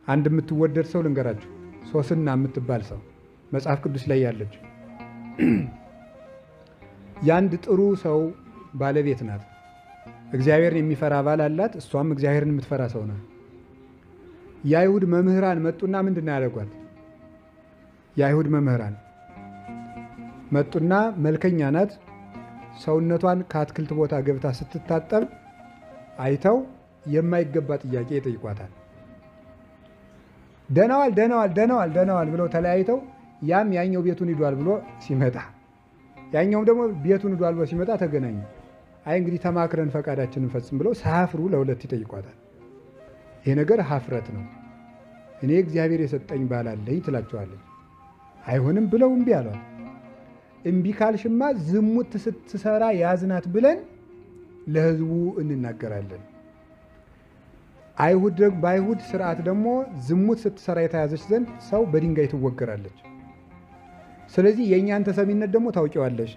አንድ የምትወደድ ሰው ልንገራችሁ፣ ሶስና የምትባል ሰው መጽሐፍ ቅዱስ ላይ ያለች የአንድ ጥሩ ሰው ባለቤት ናት። እግዚአብሔርን የሚፈራ ባል አላት። እሷም እግዚአብሔርን የምትፈራ ሰው ናት። የአይሁድ መምህራን መጡና ምንድን ያደርጓት? የአይሁድ መምህራን መጡና መልከኛ ናት፣ ሰውነቷን ከአትክልት ቦታ ገብታ ስትታጠብ አይተው የማይገባ ጥያቄ ይጠይቋታል። ደናዋል ደናዋል ደናዋል ደናዋል ብለው ተለያይተው ያም ያኛው ቤቱን ሂዷል ብሎ ሲመጣ ያኛውም ደግሞ ቤቱን ሂዷል ብሎ ሲመጣ ተገናኙ። አይ እንግዲህ ተማክረን ፈቃዳችንን ፈጽም ብለው ሳያፍሩ ለሁለት ይጠይቋታል። ይሄ ነገር ሀፍረት ነው። እኔ እግዚአብሔር የሰጠኝ ባል አለኝ ትላቸዋለች። አይሆንም ብለው እምቢ አሏት። እምቢ ካልሽማ ዝሙት ስትሰራ ያዝናት ብለን ለሕዝቡ እንናገራለን። በአይሁድ ስርዓት ደግሞ ዝሙት ስትሰራ የተያዘች ዘንድ ሰው በድንጋይ ትወገራለች። ስለዚህ የእኛን ተሰሚነት ደግሞ ታውቂዋለሽ፣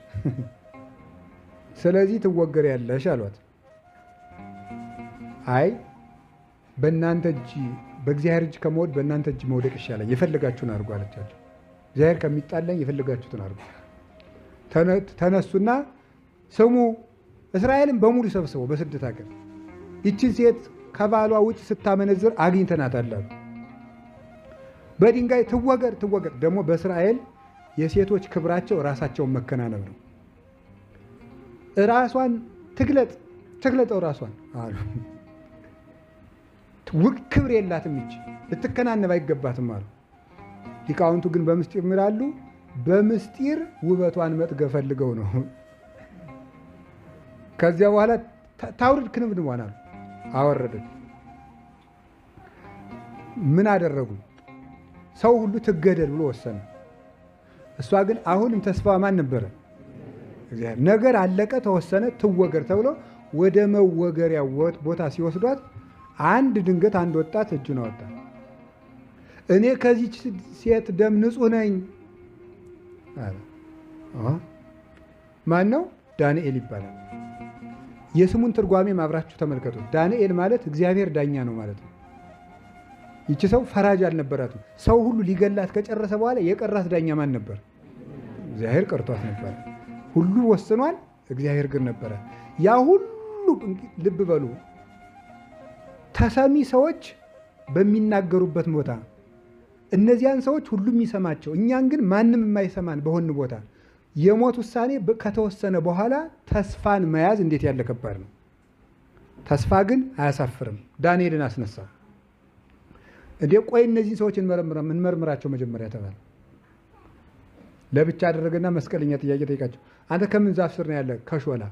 ስለዚህ ትወገሪያለሽ አሏት። አይ በእናንተ እጅ በእግዚአብሔር እጅ ከመውደቅ በእናንተ እጅ መውደቅ ይሻላል፣ የፈለጋችሁን አድርጉ አለቻቸው። እግዚአብሔር ከሚጣላኝ የፈለጋችሁትን አድርጉ። ተነሱና ስሙ፣ እስራኤልን በሙሉ ሰብስበው በስደት ሀገር ይችን ሴት ከባሏ ውጭ ስታመነዝር አግኝተናታል አሉ። በድንጋይ ትወገር ትወገር። ደግሞ በእስራኤል የሴቶች ክብራቸው ራሳቸውን መከናነብ ነው። ራሷን ትግለጠው ራሷን አሉ። ክብር የላትም ይች ልትከናነብ አይገባትም አሉ። ሊቃውንቱ ግን በምስጢር ይላሉ፣ በምስጢር ውበቷን መጥገብ ፈልገው ነው። ከዚያ በኋላ ታውርድ ክንብንቧን አሉ። አወረደች። ምን አደረጉ? ሰው ሁሉ ትገደል ብሎ ወሰነ። እሷ ግን አሁንም ተስፋ ማን ነበረ? እግዚአብሔር። ነገር አለቀ፣ ተወሰነ፣ ትወገር ተብሎ ወደ መወገሪያ ቦታ ሲወስዷት አንድ ድንገት አንድ ወጣት እጁን አወጣ። እኔ ከዚች ሴት ደም ንጹሕ ነኝ አለ። ማን ነው? ዳንኤል ይባላል። የስሙን ትርጓሜ ማብራችሁ ተመልከቱ። ዳንኤል ማለት እግዚአብሔር ዳኛ ነው ማለት ነው። ይቺ ሰው ፈራጅ አልነበራትም። ሰው ሁሉ ሊገላት ከጨረሰ በኋላ የቀራት ዳኛ ማን ነበር? እግዚአብሔር ቀርቷት ነበር። ሁሉ ወስኗል፣ እግዚአብሔር ግን ነበረ። ያ ሁሉ ልብ በሉ፣ ተሰሚ ሰዎች በሚናገሩበት ቦታ እነዚያን ሰዎች ሁሉም የሚሰማቸው፣ እኛን ግን ማንም የማይሰማን በሆን ቦታ የሞት ውሳኔ ከተወሰነ በኋላ ተስፋን መያዝ እንዴት ያለ ከባድ ነው። ተስፋ ግን አያሳፍርም። ዳንኤልን አስነሳ። እንዴ ቆይ እነዚህ ሰዎች እንመርምራቸው መጀመሪያ ተባለ። ለብቻ አደረገና መስቀለኛ ጥያቄ ጠይቃቸው። አንተ ከምን ዛፍ ስር ነው ያለ? ከሾላ።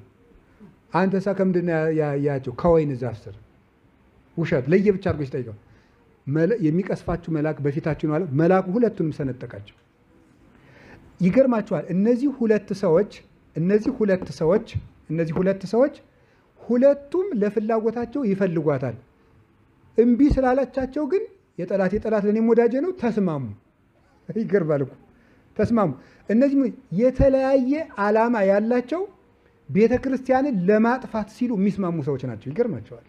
አንተ ሳ ከምንድን ያቸው? ከወይን ዛፍ ስር። ውሸት ለየብቻ አድርጎ ሲጠይቀው የሚቀስፋችሁ መልአክ በፊታችሁ ነው አለ። መልአኩ ሁለቱንም ሰነጠቃቸው። ይገርማችኋል። እነዚህ ሁለት ሰዎች ሁለቱም ለፍላጎታቸው ይፈልጓታል። እምቢ ስላላቻቸው ግን የጠላት ለእኔም ወዳጄ ነው ተስማሙ። ይገርማል እኮ ተስማሙ። እነዚህ የተለያየ ዓላማ ያላቸው ቤተ ክርስቲያንን ለማጥፋት ሲሉ የሚስማሙ ሰዎች ናቸው። ይገርማቸዋል።